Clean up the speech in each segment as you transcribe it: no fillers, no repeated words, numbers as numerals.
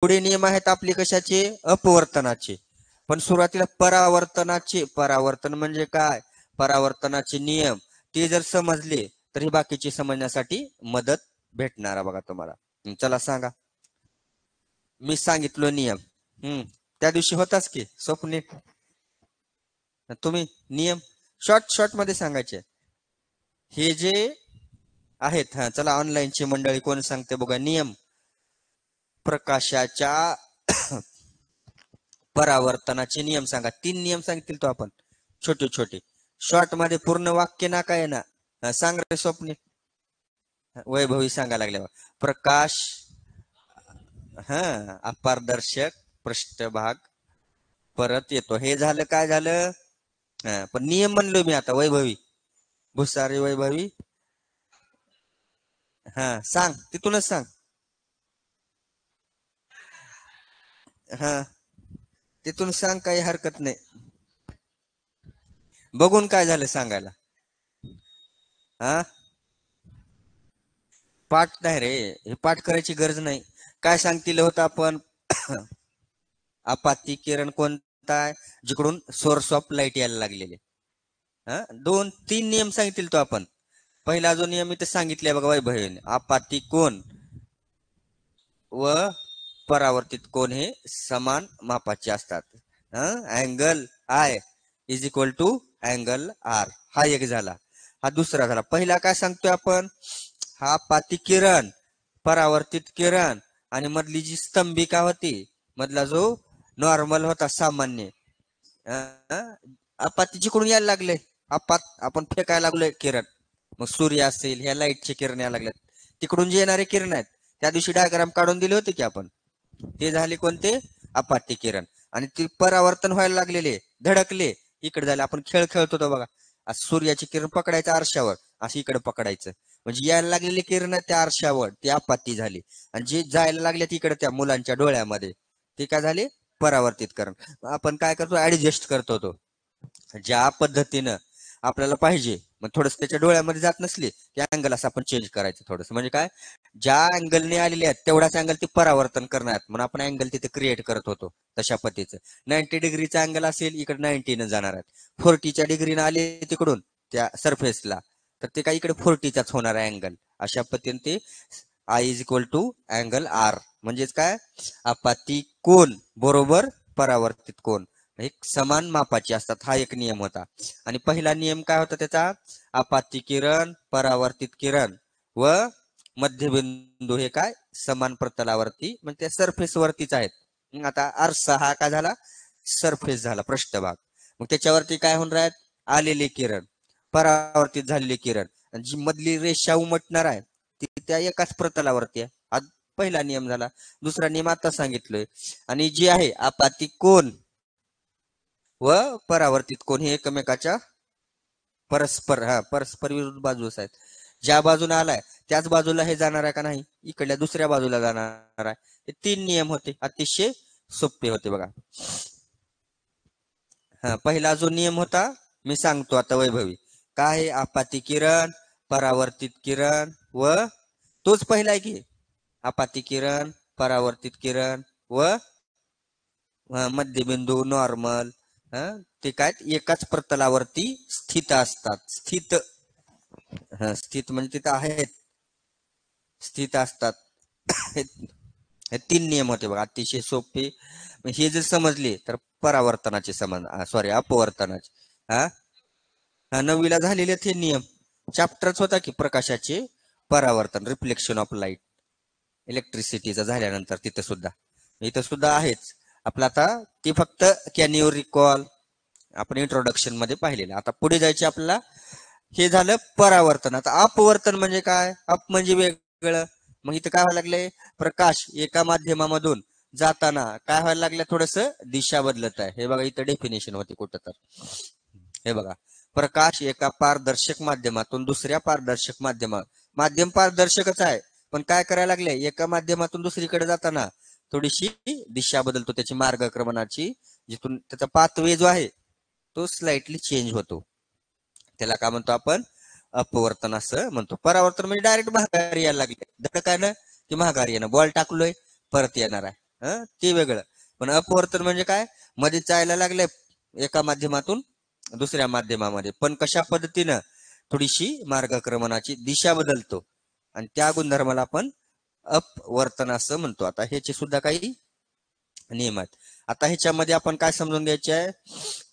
पुढे नियम आहेत आपले कशाचे? अपवर्तनाचे. पण सुरुवातीला परावर्तन म्हणजे काय? परावर्तनाचे नियम ते जर समजले तर हे बाकीचे समजण्यासाठी मदत भेटणार बघा तुम्हाला. चला सांगा. मी सांगितलो नियम. त्या दिवशी होताच की स्वप्ने. तुम्ही नियम शॉर्ट मध्ये सांगायचे हे जे आहेत. चला ऑनलाईनची मंडळी कोण सांगते बघा. नियम प्रकाशाच्या परावर्तनाचे नियम सांगा. 3 नियम सांगितले तो आपण छोटे छोटे. शॉर्ट मध्ये पूर्ण वाक्य ना काय ना. सांग रे स्वप्ने. वैभवी सांगा लागल्या. प्रकाश अपारदर्शक पृष्ठभाग परत येतो. हे झालं काय झालं? पण नियम म्हणलो मी आता. वैभवी भुसारी वैभवी सांग तिथूनच सांग. तिथून सांग, काही हरकत नाही. बघून काय झालं सांगायला. पाठ नाही रे, हे पाठ करायची गरज नाही. काय सांगतील होतं आपण? अपाती किरण कोणता आहे? जिकडून सोर्स ऑफ लाईट यायला लागलेले. 2-3 नियम सांगितले तो आपण. पहिला जो नियम इथे सांगितले बघा वैभवीने, अपाती कोण व परावर्तित कोण हे समान मापाचे असतात. Angle I is equal to angle R. हा एक झाला. हा दुसरा झाला. पहिला काय सांगतोय आपण? हा अपाती किरण, परावर्तित किरण आणि मधली जी स्तंभिका होती, मधला जो नॉर्मल होता सामान्य, अपाती जिकडून यायला लागले, आपण फेकायला लागलोय किरण. मग सूर्य असेल, ह्या लाईटचे किरण यायला लागलेत, तिकडून जे येणारे किरण आहेत त्या दिवशी डायग्राम काढून दिले होते की आपण. ते झाले कोणते? अपाती किरण. आणि ते परावर्तन व्हायला लागलेले, धडकले इकडे झाले. आपण खेळ खेळत होतो बघा. सूर्याची किरण पकडायचं आरशावर, असं इकडे पकडायचं, म्हणजे यायला लागलेली किरण त्या आरशावर ती अपाती झाली. आणि जे जायला लागले तिकडे त्या मुलांच्या डोळ्यामध्ये ते काय झाले? परावर्तित करण. आपण काय करतो? ऍडजस्ट करतो तो ज्या पद्धतीनं आपल्याला पाहिजे. मग थोडस त्याच्या डोळ्यामध्ये जात नसली त्या अँगल असं आपण चेंज करायचं थोडस. म्हणजे काय? ज्या अँगलने आलेले आहेत तेवढाच अँगल ते परावर्तन करणार, म्हणून आपण अँगल तिथे क्रिएट करत होतो तशा पद्धतीचं. 90 डिग्रीचा अँगल असेल, इकडे 90 न जाणार आहेत. 40च्या डिग्रीनं आले तिकडून त्या सरफेसला, तर ते काय इकडे 40चाच होणार आहे अँगल. अशा पद्धतीने ते I is equal to angle R. म्हणजेच काय? अपाती कोण बरोबर परावर्तित कोण एक समान मापाचे असतात. हा एक नियम होता. आणि पहिला नियम काय होता त्याचा? अपाती किरण, परावर्तित किरण व मध्यबिंदू हे काय? समान प्रतलावरती, म्हणजे त्या सरफेस वरतीच आहेत. आता आरसा हा काय झाला? सरफेस झाला, पृष्ठभाग. मग त्याच्यावरती काय होणार आहेत? आलेले किरण, परावर्तित झालेले किरण. जी मधली रेषा उमटणार आहे ती त्या एकाच प्रतलावरती आहे. हा पहिला नियम झाला. दुसरा नियम आता सांगितलोय. आणि जी आहे अपाती कोण व परावर्तित कोण हे एकमेकाच्या परस्पर विरुद्ध बाजूस आहेत. ज्या बाजूला आलाय त्याच बाजूला हे जाणार आहे का नाही? इकडल्या दुसऱ्या बाजूला जाणार आहे. हे 3 नियम होते, अतिशय सोपे होते बघा. पहिला जो नियम होता मी सांगतो आता वैभवी. काय? अपाती किरण, परावर्तित किरण व तोच पहिला आहे की अपाती किरण, परावर्तित किरण व मध्यबिंदू नॉर्मल, ते काय एकाच प्रतलावरती स्थित असतात. स्थित म्हणजे तिथं आहेत, स्थित असतात. हे 3 नियम होते बघा, अतिशय सोपे. हे जर समजले तर परावर्तनाचे अपवर्तनाचे. 9वीला झालेले ते नियम चॅप्टरच होता की प्रकाशाचे परावर्तन, रिफ्लेक्शन ऑफ लाईट, इलेक्ट्रिसिटीचा झाल्यानंतर इथं सुद्धा आहेच आपलं. आता ती फक्त कॅन यू रिकॉल आपण इंट्रोडक्शन मध्ये पाहिलेलं. आता पुढे जायचे आपल्याला. हे झालं परावर्तन. आता अपवर्तन म्हणजे काय? अप म्हणजे वेगळं. मग इथं काय व्हायला लागलंय? प्रकाश एका माध्यमामधून जाताना काय व्हायला लागलं? थोडस दिशा बदलत आहे. हे बघा इथं डेफिनेशन होते कुठं तर. हे बघा, प्रकाश एका पारदर्शक माध्यमातून दुसऱ्या पारदर्शक माध्यम पारदर्शकच आहे, पण काय करायला लागले? एका माध्यमातून दुसरीकडे जाताना थोडीशी दिशा बदलतो त्याची, मार्गक्रमणाची. जिथून त्याचा पाथवे जो आहे तो स्लाइटली चेंज होतो. त्याला काय म्हणतो आपण? अपवर्तन असं म्हणतो. परावर्तन म्हणजे डायरेक्ट महागारी यायला लागले, धडकायनं की महागारी येणं. बॉल टाकलोय परत येणार आहे, ते वेगळं. पण अपवर्तन म्हणजे काय, मध्ये जायला लागले एका माध्यमातून दुसऱ्या माध्यमामध्ये, पण कशा पद्धतीनं, थोडीशी मार्गक्रमणाची दिशा बदलतो आणि त्या गुणधर्माला आपण अपवर्तन असं म्हणतो. आता ह्याचे सुद्धा काही नियम आहेत. आता ह्याच्यामध्ये आपण काय समजून घ्यायचे आहे,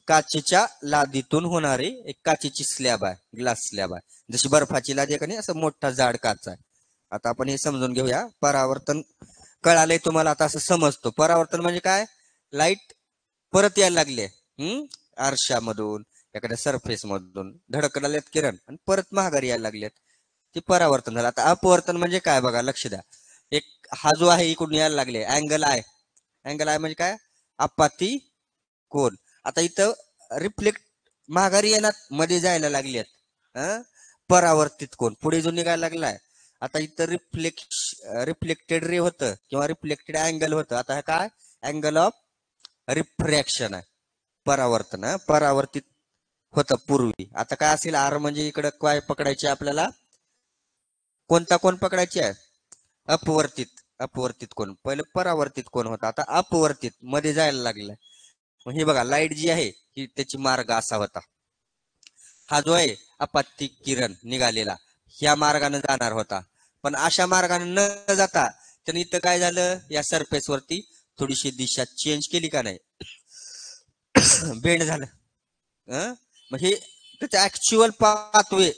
काचेच्या लादीतून होणारी एक काचेची स्लॅब आहे, ग्लास स्लॅब आहे, जशी बर्फाची लादी आहे का नाही, असं मोठा जाड काच आहे. आता आपण हे समजून घेऊया. परावर्तन कळालंय तुम्हाला, आता असं समजतो परावर्तन म्हणजे काय, लाईट परत यायला लागले आरशामधून, एखाद्या सरफेस मधून धडकलेत किरण आणि परत माघारी यायला लागलेत, ते परावर्तन झालं. आता अपवर्तन म्हणजे काय बघा, लक्ष द्या. एक हा जो आहे इकडून यायला लागले, अँगल आहे, अँगल आहे म्हणजे काय, आपाती कोण. आता इथं रिफ्लेक्ट माघारी येणार, मध्ये जायला लागलेत, परावर्तित कोण पुढे जो निघायला लागलाय. आता इथं रिफ्लेक्टेड रे होतं किंवा रिफ्लेक्टेड अँगल होतं. आता काय, अँगल ऑफ रिफ्रॅक्शन आहे, परावर्तन परावर्तित होतं पूर्वी. आता काय असेल, आर म्हणजे इकडं काय पकडायचे आपल्याला, कोणता कोण पकडायचे आहे, अपवर्तित. अपवर्तित कोण, पहिलं परावर्तित कोण होता, आता अपवर्तित मध्ये जायला लागलाय. मग हे बघा, लाईट जी आहे ही त्याची मार्ग असा होता, हा जो आहे अपाती किरण निघालेला ह्या मार्गाने जाणार होता, पण अशा मार्गाने न जाता त्याने इथं काय झालं, या सरफेस वरती थोडीशी दिशा चेंज केली का नाही, बेंड झालं. मग हे त्याचा ऍक्च्युअल पाथवे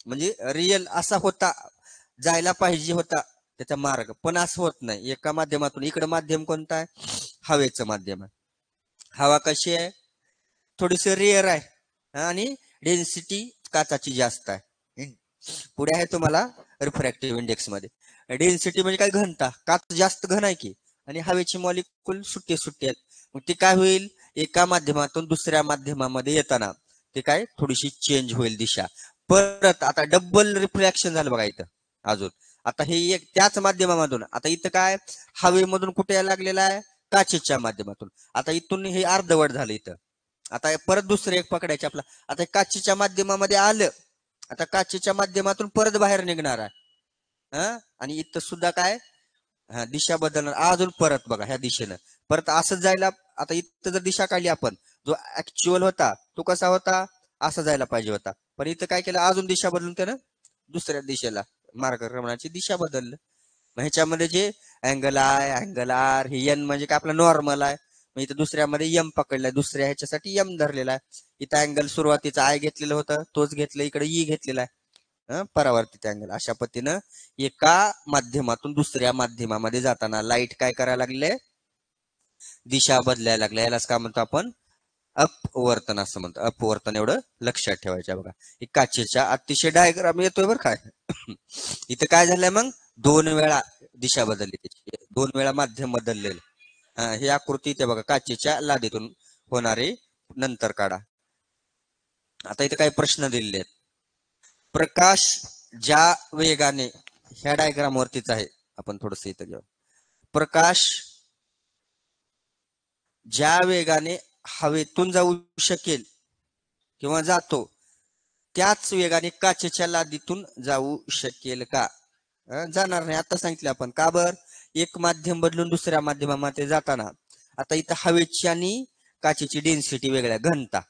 म्हणजे रिअल असा होता, जायला पाहिजे होता त्याचा मार्ग, पण असं होत नाही एका माध्यमातून. इकडं माध्यम कोणतं आहे, हवेचं माध्यम आहे. हवा कशी आहे, थोडीशी रेअर आहे आणि डेन्सिटी काचाची जास्त आहे. पुढे आहे तुम्हाला रिफ्रॅक्टिव्ह इंडेक्स मध्ये, डेन्सिटी म्हणजे काय, घनता, काच जास्त घन आहे की, आणि हवेची मॉलिक्यूल सुट्टे सुट्टे आहेत. मग ते काय होईल, एका माध्यमातून दुसऱ्या माध्यमामध्ये येताना ते काय थोडीशी चेंज होईल दिशा. परत आता डबल रिफ्रॅक्शन झालं बघा इथं अजून. आता हे एक त्याच माध्यमामधून, आता इथं काय हवेमधून कुठे यायला लागलेलं आहे, काचेच्या माध्यमातून. आता इथून हे अर्धवट झालं इथं. आता परत दुसरं एक पकडायचे आपला, आता काचेच्या माध्यमामध्ये आलं, आता काचेच्या माध्यमातून परत बाहेर निघणार आहे, आणि इथं सुद्धा काय, दिशा बदलणार अजून परत बघा ह्या दिशेनं परत असं जायला. आता इथं जर दिशा काढली आपण, जो ऍक्च्युअल होता तो कसा होता, असं जायला पाहिजे होता, पण इथं काय केलं, अजून दिशा बदलून त्यानं दुसऱ्या दिशेला मार्गक्रमणाची दिशा बदललं. मग ह्याच्यामध्ये जे अँगल आय, अँगल आर, हे एन म्हणजे काय आपला नॉर्मल आहे. मग इथं दुसऱ्यामध्ये यम पकडलाय, दुसऱ्या ह्याच्यासाठी यम धरलेला आहे. इथं अँगल सुरुवातीचा आय घेतलेलं होतं, तोच घेतलं, इकडे ई घेतलेला आहे, परावर्तित अँगल. अशा पद्धतीनं एका माध्यमातून दुसऱ्या माध्यमामध्ये जाताना लाईट काय करायला लागले, दिशा बदलायला लागल्या. यालाच काय म्हणतो आपण, अपवर्तन असं म्हणतो. अपवर्तन एवढं लक्षात ठेवायचं बघा. एक काचेच्या अतिशय डायग्राम येतोय बरं काय. इथं काय झालंय, मग दोन वेळा दिशा बदलली त्याची, दोन वेळा माध्यम बदललेलं. ही आकृती इथे बघा, काचेच्या लादीतून होणारे, नंतर काढा. आता इथे काही प्रश्न दिलेले आहेत. प्रकाश ज्या वेगाने, ह्या डायग्राम वरतीच आहे, आपण थोडस इथं घेऊ. प्रकाश ज्या वेगाने हवेतून जाऊ शकेल किंवा जातो, त्याच वेगाने काचेच्या लादीतून जाऊ शकेल का, जाणार नाही. आता सांगितलं आपण, का बर, एक माध्यम बदलून दुसऱ्या माध्यमामध्ये जाताना, आता इथं हवेची आणि काचेची डेन्सिटी वेगळ्या, घनता,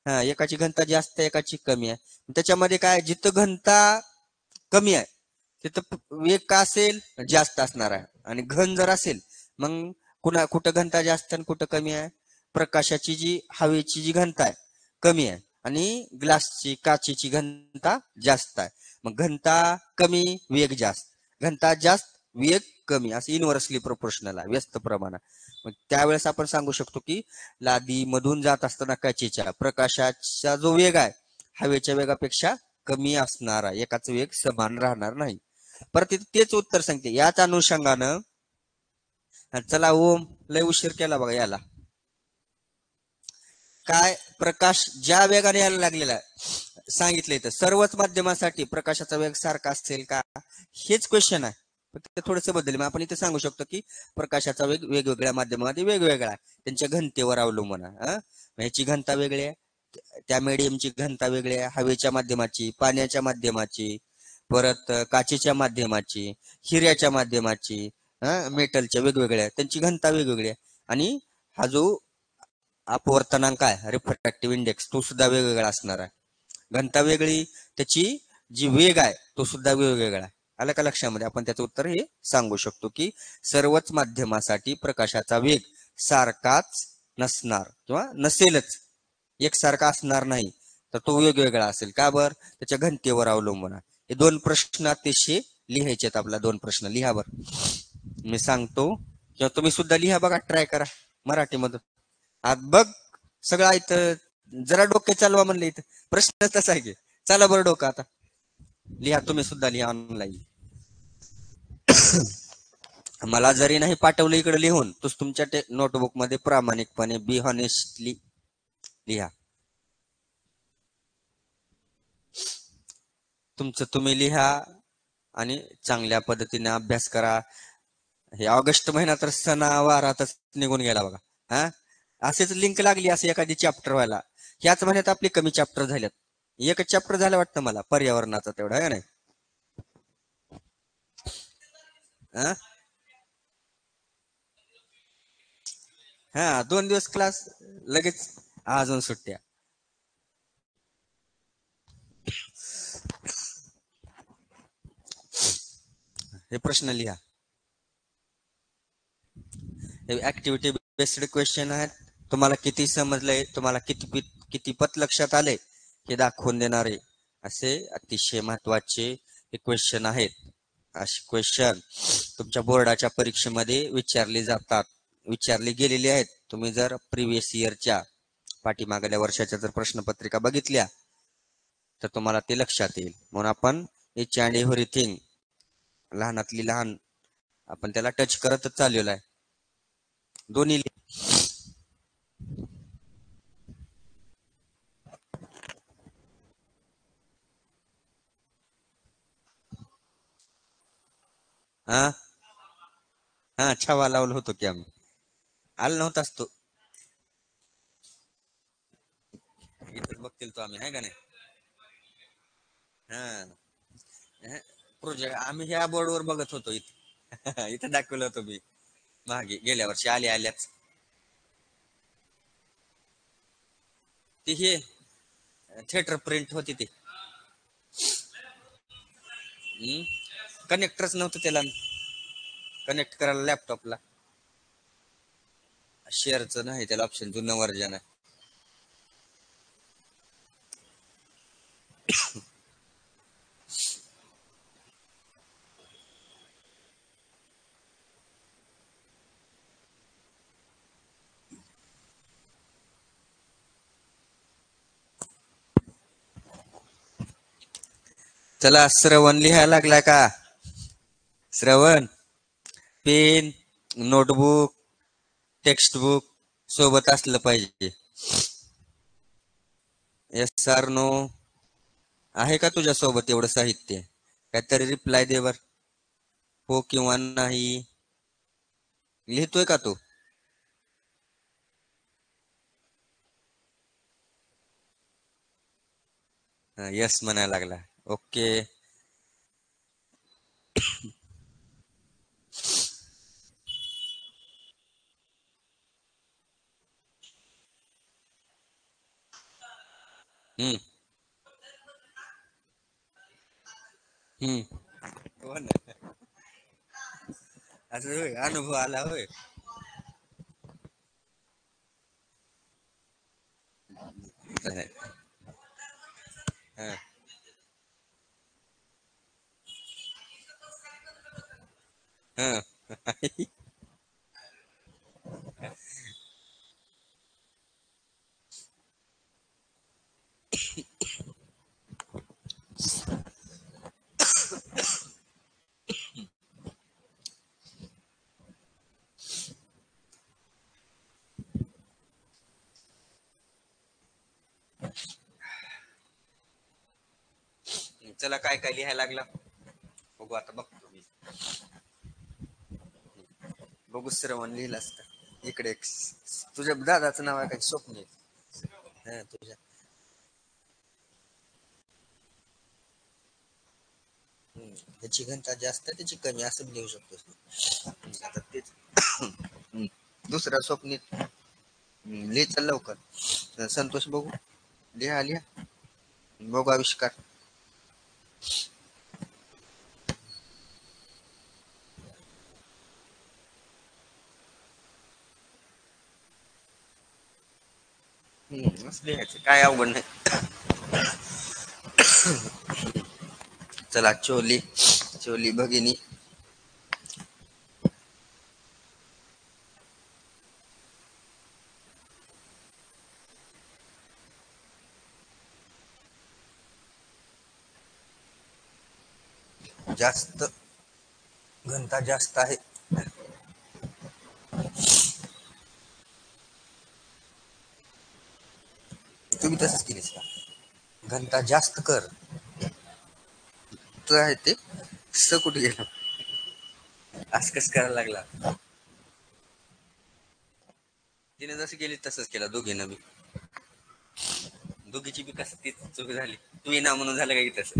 एकाची घनता जास्त आहे, एकाची कमी आहे. त्याच्यामध्ये काय, जिथं घनता कमी आहे तिथं वेग का असेल, जास्त असणार आहे. आणि घन जर असेल, मग कुठं घनता जास्त आणि कुठं कमी आहे, प्रकाशाची जी हवेची जी घनता आहे कमी आहे, आणि ग्लासची काचेची घनता जास्त आहे. मग घनता कमी, वेग जास्त, घनता जास्त, वेग कमी, असं इनव्हर्सली प्रोपोर्शनल आहे, व्यस्त प्रमाणात. मग त्यावेळेस आपण सांगू शकतो की लादी मधून जात असताना काचेच्या प्रकाशाचा जो वेग आहे हवेच्या वेगापेक्षा कमी असणार आहे, एकाच वेग समान राहणार नाही. परत तेच उत्तर सांगते. याच अनुषंगानं, चला ओम, लय उशीर केला बघा याला, काय प्रकाश ज्या वेगाने यायला लागलेला आहे सांगितलं इथं, सर्वच माध्यमांसाठी प्रकाशाचा वेग सारखा असेल का, हेच क्वेश्चन आहे. फक्त थोडंसं बदल, मग आपण इथे सांगू शकतो की प्रकाशाचा वेग वेगवेगळ्या माध्यमामध्ये वेगवेगळा आहे, त्यांच्या घनतेवर अवलंबून आहे. ह्याची घनता वेगळी आहे, त्या मीडियमची घनता वेगळी आहे, हवेच्या माध्यमाची, पाण्याच्या माध्यमाची, परत काचेच्या माध्यमाची, हिऱ्याच्या माध्यमाची, मेटलच्या वेगवेगळ्या, त्यांची घनता वेगवेगळी आहे. आणि हा जो अपवर्तनांक आहे, रिफ्रॅक्टिव्ह इंडेक्स, तो सुद्धा वेगवेगळा असणार आहे. घनता वेगळी, त्याची जी वेग आहे तो सुद्धा वेगवेगळा आहे. आलं का लक्षामध्ये? आपण त्याचं उत्तर हे सांगू शकतो की सर्वच माध्यमासाठी प्रकाशाचा वेग सारखाच नसणार किंवा नसेलच, एकसारखा असणार नाही, तर तो वेगवेगळा असेल. का बर? त्याच्या घनतेवर अवलंबून आहे. हे दोन प्रश्न अतिशय लिहायचे आहेत आपल्याला. दोन प्रश्न लिहा बर, मी सांगतो किंवा तुम्ही सुद्धा लिहा, बघा, ट्राय करा मराठीमधून. आज बघ सगळं इथं जरा डोके चालवा म्हणलं, इथं प्रश्न तसा आहे की. चला बरं डोकं आता लिहा, तुम्ही सुद्धा लिहा ऑनलाईन. मला जरी नाही पाठवलं इकडे लिहून, तर तुमच्या नोटबुक मध्ये प्रामाणिकपणे बी हॉनेस्टली लिहा. तुमचं तुम्ही लिहा आणि चांगल्या पद्धतीने अभ्यास करा. हे ऑगस्ट महिना तर सणावारातच निघून गेला बघा. हा, असेच लिंक लागली असं एखादी चॅप्टर व्हायला. ह्याच महिन्यात आपली कमी चॅप्टर झाल्यात. एकच चॅप्टर झालं वाटतं मला पर्यावरणाचा, तेवढा आहे नाही. हा, 2 दिवस क्लास, लगेच अजून सुट्ट्या. हे प्रश्न लिहा. हे ऍक्टिव्हिटी बेस्ड क्वेश्चन आहेत. तुम्हाला किती समजलंय, तुम्हाला कितीपत लक्षात आले, हे दाखवून देणारे असे अतिशय महत्वाचे हे क्वेश्चन आहेत. असे क्वेश्चन तुमच्या बोर्डाच्या परीक्षेमध्ये विचारले जातात, विचारले गेलेले आहेत. तुम्ही जर प्रिव्हियस इयरच्या पाठीमागल्या वर्षाच्या जर प्रश्नपत्रिका बघितल्या तर तुम्हाला ते लक्षात येईल. म्हणून आपण इच अँड एव्हरीथिंग, लहानातली लहान, आपण त्याला टच करतच चाललेलो आहे. दोन्ही हा हा छावा लावलं होतो की आम्ही. आलं नव्हताच तो. इथं बघतील तो आम्ही, आहे का नाही? हा, प्रोजेक्ट आम्ही ह्या बोर्डवर बघत होतो इथं. इथं दाखवलं होतं मी मागे गेल्या वर्षी आल्याच. ती हे थिएटर प्रिंट होती ती. कनेक्टरच नव्हतं त्याला कनेक्ट करायला लॅपटॉपला. शेअरचं नाही त्याला ऑप्शन, जुनं वर्जन आहे. चला, श्रवण लिहायला लागला का? श्रवण, पेन, नोटबुक, टेक्स्टबुक सोबत असलं पाहिजे. एस आर नो, आहे का तुझ्या सोबत एवढं साहित्य? काहीतरी रिप्लाय दे बर, हो किंवा नाही. लिहितोय का तू? यस म्हणायला लागला. ओके. हम्म हम्म, हो ना. असं होय, अनुभव आला होय. हा. हा. चला, काय काय लिहायला लागला बघू आता. बघतो मी, बघू श्रवण लिहिलं असतं. इकडे तुझ्या दादाचं नाव आहे काय? स्वप्नील. हा, तुझ्या त्याची घनता जास्त त्याची कमी असं लिहू शकतो. आता तेच दुसऱ्या स्वप्नीत लिह चल लवकर संतोष बघू लिहा लिहा बघू आविष्कार. असं लिहायचं काय अवघड नाही. चला चोली चोली भगिनी जास्त घनता जास्त आहे. तुम्ही तसंच केलीस का घनता जास्त कर आहे ते स कुठे गेलं असं कसं करायला लागला. तिने जसं केली तसंच केलं दोघींना बी दोघीची बी कसं ती चूक झाली तू ना म्हणून झालं का की तसं.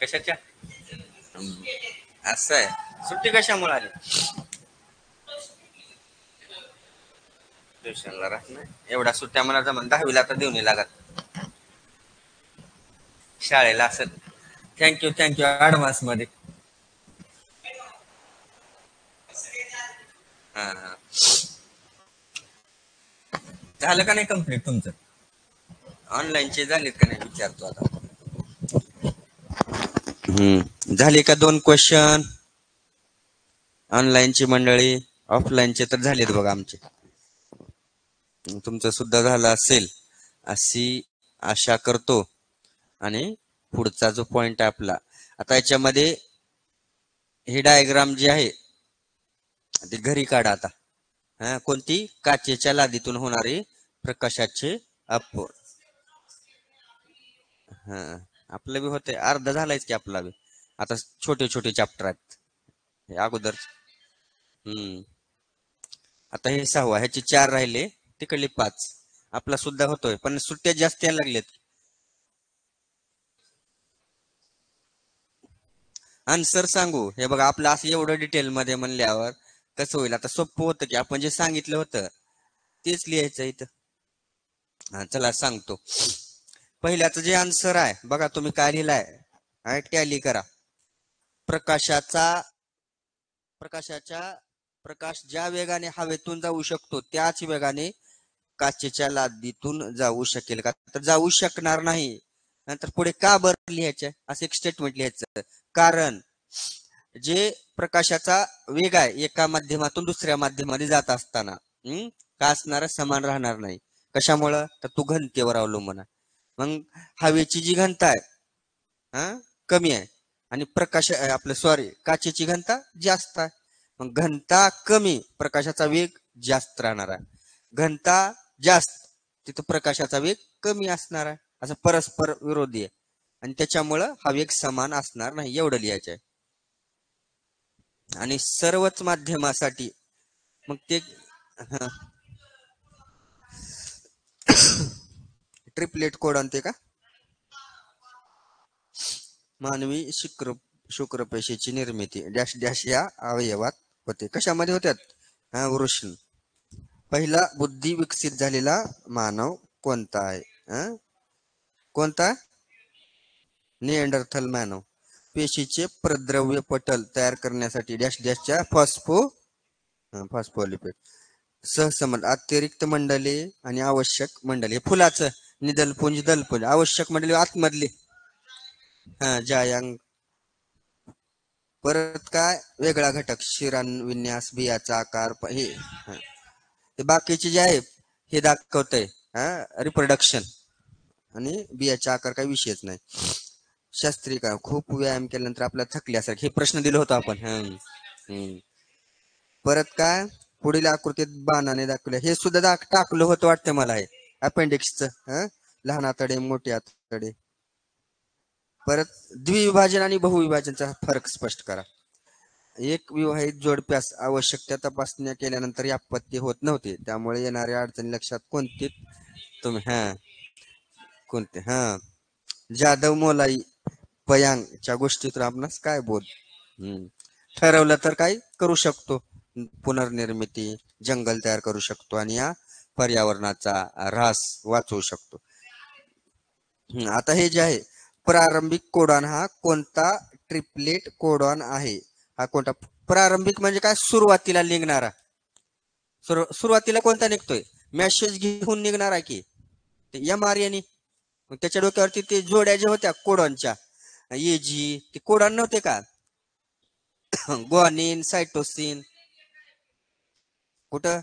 कशाच्या असं आहे सुट्टी कशामुळे आली ट्युशनला राहत नाही एवढ्या सुट्ट्या मला जमन 10वीला तर देऊन लागत शाळेला असेल. थँक्यू ऍडव्हान्स मध्ये. हा हा झालं का नाही कम्प्लीट तुमचं ऑनलाईनचे झालेत का नाही विचारतो आता. झाले का 2 क्वेश्चन ऑनलाईनची मंडळी ऑफलाईनचे तर झालेत बघा आमचे. तुमचं सुद्धा झालं असेल अशी आशा करतो. आणि पुढचा जो पॉइंट आहे आपला आता याच्यामध्ये हे डायग्राम जे आहे ते घरी काढा आता. कोणती काचेच्या लादीतून होणारे प्रकाशाचे अपव्यय. हा आपलं बी होते अर्धा झालायच की आपला बी आता छोटे छोटे चॅप्टर आहेत हे अगोदर. हम्म आता हे 6 ह्याचे 4 राहिले तिकडले 5 आपला सुद्धा होतोय पण सुट्ट्या जास्त यायला लागल्यात. आन्सर सांगू हे बघा आपलं असं एवढं डिटेल मध्ये म्हणल्यावर कसं होईल आता सोपं होतं की आपण जे सांगितलं होतं तेच लिहायचं इथं. हा चला सांगतो. पहिल्याचं जे आन्सर आहे बघा तुम्ही काय लिहिलाय टॅली करा. प्रकाशाचा प्रकाशाच्या प्रकाश ज्या वेगाने हवेतून जाऊ शकतो त्याच वेगाने काचेच्या लादीतून जाऊ शकेल का तर जाऊ शकणार नाही. नंतर पुढे का बरं लिहायचं असं एक स्टेटमेंट लिहायचं कारण जे प्रकाशाचा वेग आहे एका माध्यमातून दुसऱ्या माध्यमामध्ये जात असताना का असणार समान राहणार नाही. कशामुळं तर तू घनतेवर अवलंबून आहे. मग हवेची जी घनता आहे कमी आहे आणि प्रकाश आपलं सॉरी काचेची घनता जास्त आहे. मग घनता कमी प्रकाशाचा वेग जास्त राहणार आहे. घनता जास्त तिथं प्रकाशाचा वेग कमी असणार आहे असं परस्पर विरोधी आहे आणि त्याच्यामुळं हा वेग समान असणार नाही एवढं लिहायचं आहे. आणि सर्वच माध्यमासाठी मग ते ट्रिपलेट कोड आणते का मानवी शुक्रपेशीची निर्मिती डॅश डॅश या अवयवात होते. कशामध्ये होत्यात वृषण. पहिला बुद्धी विकसित झालेला मानव कोणता आहे कोणता निअँडरथल मानव. पेशीचे प्रद्रव्य पटल तयार करण्यासाठी डॅश डॅशच्या फॉस्फोलिपिड सहसंबंध अतिरिक्त मंडले आणि आवश्यक मंडले फुलाचं निदलपुंज दलपुंज आवश्यक मंडले आतमधले ज्या अंग परत काय वेगळा घटक शिराविन्यास बियाचा आकार हे ते बाकीचे जे आहे हे दाखवतंय रिप्रोडक्शन आणि बियाचा आकार काही विषयच नाही. शास्त्रीय काय खूप व्यायाम केल्यानंतर आपल्याला थकल्यासारखे हे प्रश्न दिलं होतं आपण. परत काय पुढील आकृतीत बाणाने दाखवले हे सुद्धा टाकलं होतं वाटतं मला हे अपेंडिक्सचं लहान आतडे मोठे आतडे. परत द्विविभाजन आणि बहुविभाजनचा फरक स्पष्ट करा. एक विवाहित जोडप्यास आवश्यक त्या तपासण्या केल्यानंतर आपत्ती होत नव्हती त्यामुळे येणाऱ्या अडचणी लक्षात कोणते तुम्ही कोणते जाधव मोलाई पयांगच्या गोष्टीतून आपणास काय बोध ठरवलं तर काय करू शकतो पुनर्निर्मिती जंगल तयार करू शकतो आणि या पर्यावरणाचा ऱ्हास वाचवू शकतो. आता हे जे आहे प्रारंभिक कोडॉन हा कोणता ट्रिपलेट कोडॉन आहे हा कोणता प्रारंभिक म्हणजे काय सुरुवातीला निघणारा सुरुवातीला कोणता निघतोय मेसेज घेऊन निघणारा की एम आर एन ए त्याच्या डोक्यावरती ते जोड्या ज्या होत्या कोडॉनच्या एजी ते कोडॉन नव्हते का ग्वानिन सायटोसिन कुठं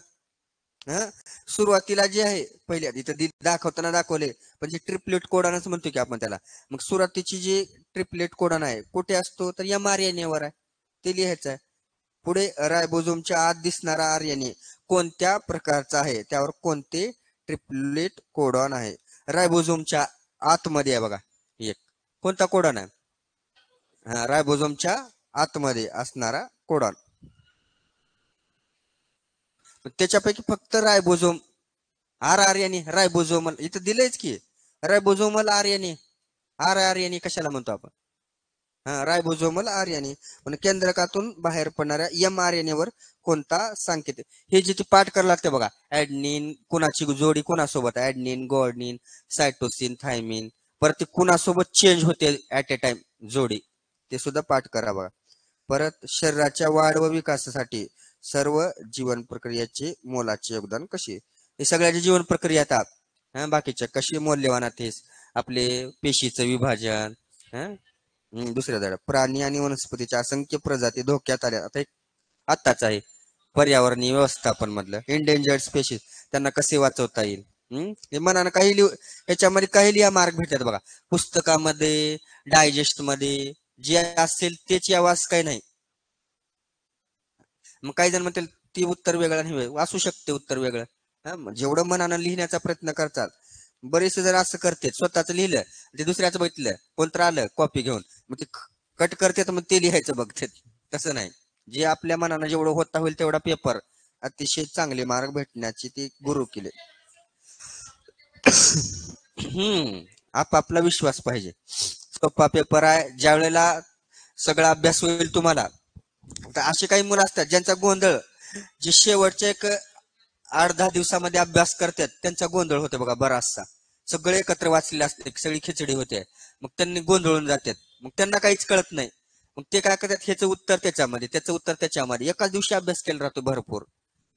सुरुवातीला जे आहे पहिल्या इथं दाखवताना दाखवले पण जे ट्रिपलेट कोडॉनच म्हणतो की आपण त्याला मग सुरुवातीची जी ट्रिपलेट कोडॉन आहे कुठे असतो तर एम आर एन ए वर आहे ते लिहायचं आहे. पुढे रायबोझोमच्या आत दिसणारा आरएनए कोणत्या प्रकारचा आहे त्यावर कोणते ट्रिपलेट कोडॉन आहे रायबोझोमच्या आतमध्ये आहे बघा एक कोणता कोडॉन आहे रायबोझोमच्या आतमध्ये असणारा कोडॉन त्याच्यापैकी फक्त रायबोझोम आरएनए रायबोझोमल इथं दिलंयच की रायबोझोमल आरएनए आरएनए कशाला म्हणतो आपण रायबोझोमल आरएनए पण केंद्रकातून बाहेर पडणाऱ्या एम आर एन ए वर कोणता संकेत हे जिथे पाठ करायला लागते बघा ऍडनिन कुणाची जोडी कुणासोबत ऍडनिन गॉर्निन सायटोसिन थायमिन परत ते कुणासोबत चेंज होते ऍट ए टाइम जोडी ते सुद्धा पाठ करा बघा. परत शरीराच्या वाढ व विकासासाठी सर्व जीवन प्रक्रियेचे मोलाचे योगदान कसे हे सगळ्याची जीवन प्रक्रिया येतात बाकीच्या कशी मौल्यवान आपले पेशीचं विभाजन दुसऱ्या धडा प्राणी आणि वनस्पतीच्या असंख्य प्रजाती धोक्यात आल्या आता आत्ताच आहे पर्यावरणीय व्यवस्थापन मधलं इंडेंजर्ड स्पेशीज त्यांना कसे वाचवता येईल हे मनानं काही याच्यामध्ये काही लिहा मार्ग भेटतात बघा पुस्तकामध्ये डायजेस्ट मध्ये जे असेल त्याची आवाज काही नाही. मग काही जण म्हणतील ती उत्तर वेगळं नाही वाचू शकते उत्तर वेगळं जेवढं मनानं लिहिण्याचा प्रयत्न करतात बरेचसे जर असं करते स्वतःच लिहिलं ते दुसऱ्याचं बघितलं कोणतं आलं कॉपी घेऊन मग ते कट करते तर मग ते लिहायचं बघते तसं नाही जे आपल्या मनानं जेवढं होता होईल तेवढा पेपर अतिशय चांगले मार्क भेटण्याची ती गुरु केले. आपापला विश्वास पाहिजे सोपा पेपर आहे ज्या वेळेला सगळा अभ्यास होईल तुम्हाला तर असे काही मुलं असतात ज्यांचा गोंधळ जे शेवटचे एक 8-10 दिवसामध्ये अभ्यास करतात त्यांचा गोंधळ होतो बघा बराचसा सगळे एकत्र वाचलेले असते सगळी खिचडी होते मग त्यांनी गोंधळून जातात मग त्यांना काहीच कळत नाही मग ते काय करतात ह्याचं उत्तर त्याच्यामध्ये त्याचं उत्तर त्याच्यामध्ये एकाच दिवशी अभ्यास केला राहतो भरपूर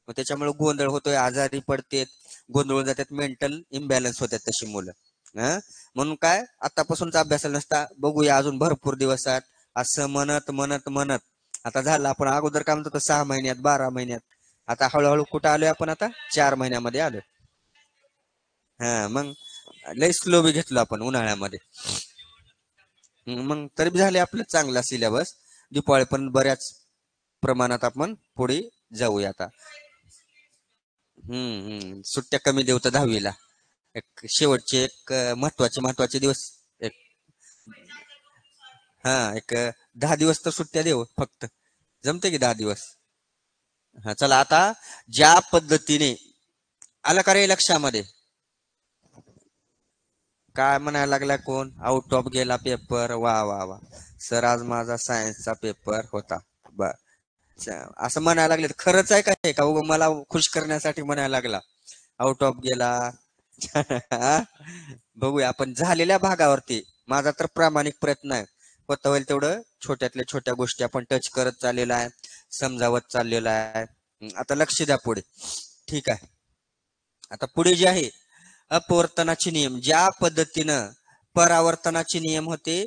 मग त्याच्यामुळे गोंधळ होतोय आजारी पडतेत गोंधळून जातात मेंटल इम्बॅलन्स होतात तशी मुलं म्हणून काय आतापासूनचा अभ्यास नसता बघूया अजून भरपूर दिवस आहेत असं म्हणत म्हणत म्हणत आता झालं आपण अगोदर काय म्हणतो 6 महिन्यात 12 महिन्यात आता हळूहळू कुठं आलोय आपण आता 4 महिन्यामध्ये आलोय मग लय स्लो बी घेतलो आपण उन्हाळ्यामध्ये मग तरी झाले आपलं चांगला सिलेबस दिपाळी पण बऱ्याच प्रमाणात आपण पुढे जाऊया आता. सुट्ट्या कमी देऊ तर 10वीला एक शेवटचे एक महत्वाचे दिवस एक एक 10 दिवस तर सुट्ट्या देऊ फक्त जमते की 10 दिवस चला आता ज्या पद्धतीने आलं का रे लक्षामध्ये काय म्हणायला लागला कोण आउट ऑफ गेला पेपर वा वा वा सर आज माझा सायन्सचा पेपर होता असं म्हणायला लागले खरंच आहे काय का मला खुश करण्यासाठी म्हणायला लागला आउट ऑफ गेला बघूया आपण झालेल्या भागावरती माझा तर प्रामाणिक प्रयत्न आहे होता होईल तेवढं छोट्यातल्या छोट्या गोष्टी आपण टच करत चाललेला आहे समजावत चाललेला आहे आता लक्ष द्या पुढे ठीक आहे. आता पुढे जे आहे अपवर्तनाचे नियम ज्या पद्धतीनं परावर्तनाचे नियम होते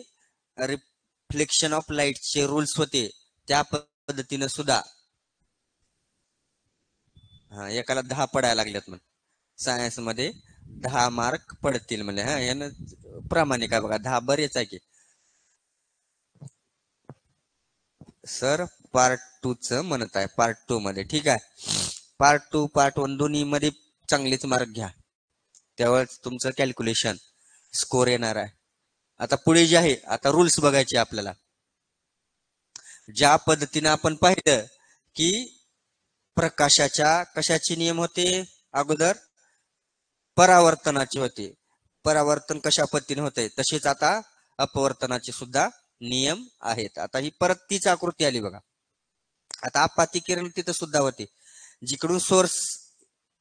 रिफ्लेक्शन ऑफ लाईटचे रूल्स होते त्या पद्धतीनं सुद्धा एकाला 10 पडायला लागल्यात म्हणून सायन्स मध्ये 10 मार्क पडतील म्हणजे यानं प्रामाणिक आहे बघा 10 बरेच आहे की सर पार्ट 2 च म्हणत आहे पार्ट 2 मध्ये ठीक आहे पार्ट 2 पार्ट 1 दोन्ही मध्ये चांगलेच मार्क घ्या त्यावेळेस तुमचं कॅल्क्युलेशन स्कोर येणार आहे आता पुढे जे आहे आता रूल्स बघायचे आपल्याला ज्या पद्धतीने आपण पाहिलं की प्रकाशाच्या कशाचे नियम होते अगोदर परावर्तनाचे होते परावर्तन कशा पद्धतीने होते तसेच आता अपवर्तनाचे सुद्धा नियम आहेत आता ही परत तीच आकृती आली बघा आता आपाती किरण तिथं सुद्धा होते जिकडून सोर्स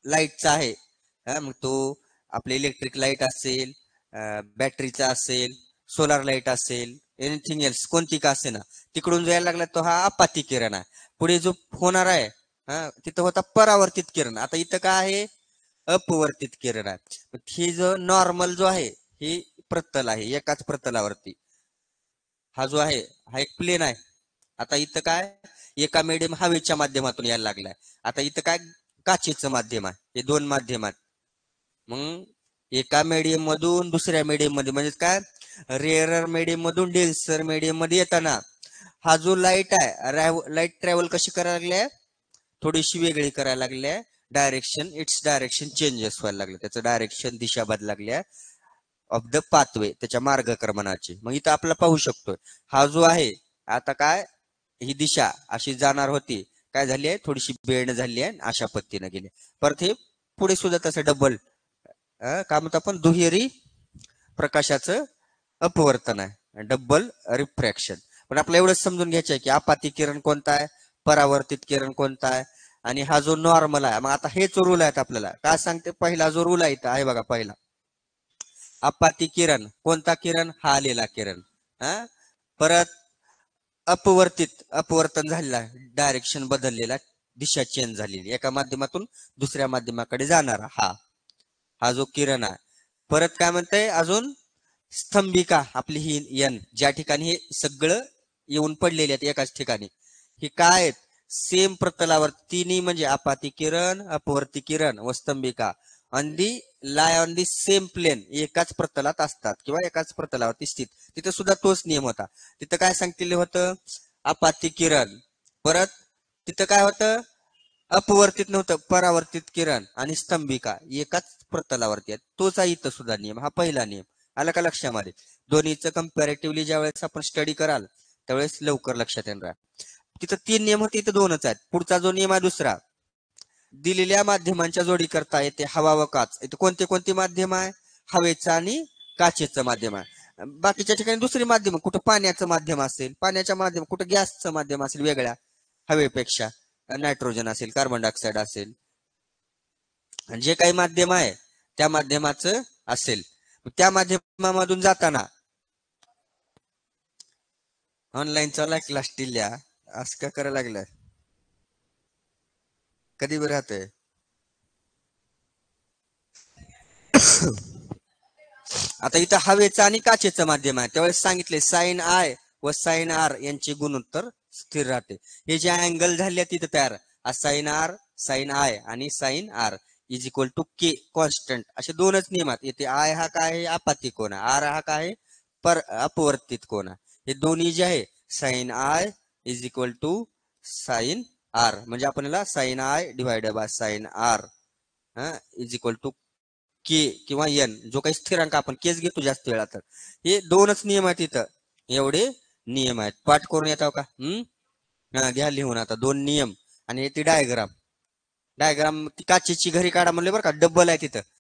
लाईटचा आहे मग तो आपले इलेक्ट्रिक लाईट असेल बॅटरीचा असेल सोलार लाईट असेल एनिथिंग एल्स कोणती का असे ना तिकडून जायला लागला तो हा आपाती किरण आहे पुढे जो होणार आहे तिथं होता परावर्तित किरण आता इथं काय आहे अपवर्तित किरण आहे ही जो नॉर्मल जो आहे ही प्रतल आहे एकाच प्रतलावरती हा जो आहे हा एक प्लेन आहे आता इथं काय एका मीडियम हवेच्या माध्यमातून यायला लागलाय आता इथं काय काचेचं माध्यम आहे हे दोन माध्यम आहेत मग एका मीडियम मधून दुसऱ्या मीडियम मध्ये म्हणजे काय रेअरर मीडियम मधून डेन्सर मीडियम मध्ये येताना हा जो लाईट आहे लाईट ट्रॅव्हल कशी करायला लागली थोडीशी वेगळी करायला लागली डायरेक्शन इट्स डायरेक्शन चेंजेस व्हायला लागले त्याचं डायरेक्शन दिशा बदलायला लागल्या ऑफ द पाथवे त्याच्या मार्गक्रमणाची मग इथं आपल्याला पाहू शकतोय हा जो आहे आता काय ही दिशा अशी जाणार होती काय झाली आहे थोडीशी बेंड झाली आहे अशा पद्धतीने गेली परत हे पुढे सुद्धा तसं डबल काय म्हणतो आपण दुहेरी प्रकाशाचं अपवर्तन आहे डबल रिफ्रॅक्शन पण आपल्याला एवढंच समजून घ्यायचं आहे की आपाती किरण कोणता आहे परावर्तित किरण कोणता आहे आणि हा जो नॉर्मल आहे मग आता हेच रूल आहेत आपल्याला काय सांगते पहिला जो रूल आहे बघा पहिला आपाती किरण कोणता किरण हा आलेला किरण परत अपवर्तन झालेला डायरेक्शन बदललेला दिशा चेंज झालेली एका माध्यमातून दुसऱ्या माध्यमाकडे जाणारा हा जो किरण आहे परत काय म्हणतंय अजून स्तंभिका आपली ही यन ज्या ठिकाणी हे सगळं येऊन पडलेले आहेत एकाच ठिकाणी हे काय आहेत सेम प्रतलावर तिन्ही म्हणजे आपाती किरण अपवर्ती किरण व स्तंभिका on the lie on the same plane एकाच प्रतलात असतात किंवा एकाच प्रतलावरती स्थित तिथं सुद्धा तोच नियम होता तिथं काय सांगितलेलं होतं आपाती किरण परत तिथं काय होतं अपवर्तित नव्हतं परावर्तित किरण आणि स्तंभिका एकाच प्रतलावरती आहेत तोच आहे इथं सुद्धा नियम हा पहिला नियम आला का लक्षामध्ये दोन्हीचं कम्पॅरेटिव्हली ज्या वेळेस आपण स्टडी कराल त्यावेळेस लवकर लक्षात येणार तिथं 3 नियम होते इथं 2च आहेत पुढचा जो नियम आहे दुसरा दिलेल्या माध्यमांच्या जोडी करता येते हवा व काच इथे कोणते कोणते माध्यम आहे हवेचं आणि काचेचं माध्यम आहे बाकीच्या ठिकाणी दुसरी माध्यम कुठं पाण्याचं माध्यम असेल पाण्याच्या माध्यम कुठं गॅसचं माध्यम असेल वेगळ्या हवेपेक्षा नायट्रोजन असेल कार्बन डायऑक्साईड असेल जे काही माध्यम आहे त्या माध्यमाचं असेल त्या माध्यमामधून जाताना ऑनलाईन चालू क्लास टिल्ल्या असं का करायला लागलं कधी बी राहतंय आता इथं हवेचं आणि काचेचं माध्यम आहे त्यावेळेस सांगितले साइन आय व साइन आर यांचे गुणोत्तर स्थिर राहते हे जे अँगल झाले तिथं तयार साइन आर साइन आय आणि sine R is equal to K constant असे दोनच नियमात येते आय हा काय आहे आपाती कोण आहे आर हा काय आहे अपवर्तित कोण आहे हे दोन्ही जे आहे sine I is equal to sine R म्हणजे आपण याला sine I divided by sine R is equal to K किंवा एन जो काही स्थिरांक आपण केस घेतो जास्त वेळा तर हे दोनच नियम आहेत इथं एवढे नियम आहेत पाठ करून येतो का घ्या लिहून आता 2 नियम आणि ती डायग्राम ती काचेची घरी काढा म्हणले बरं का डबल आहे तिथं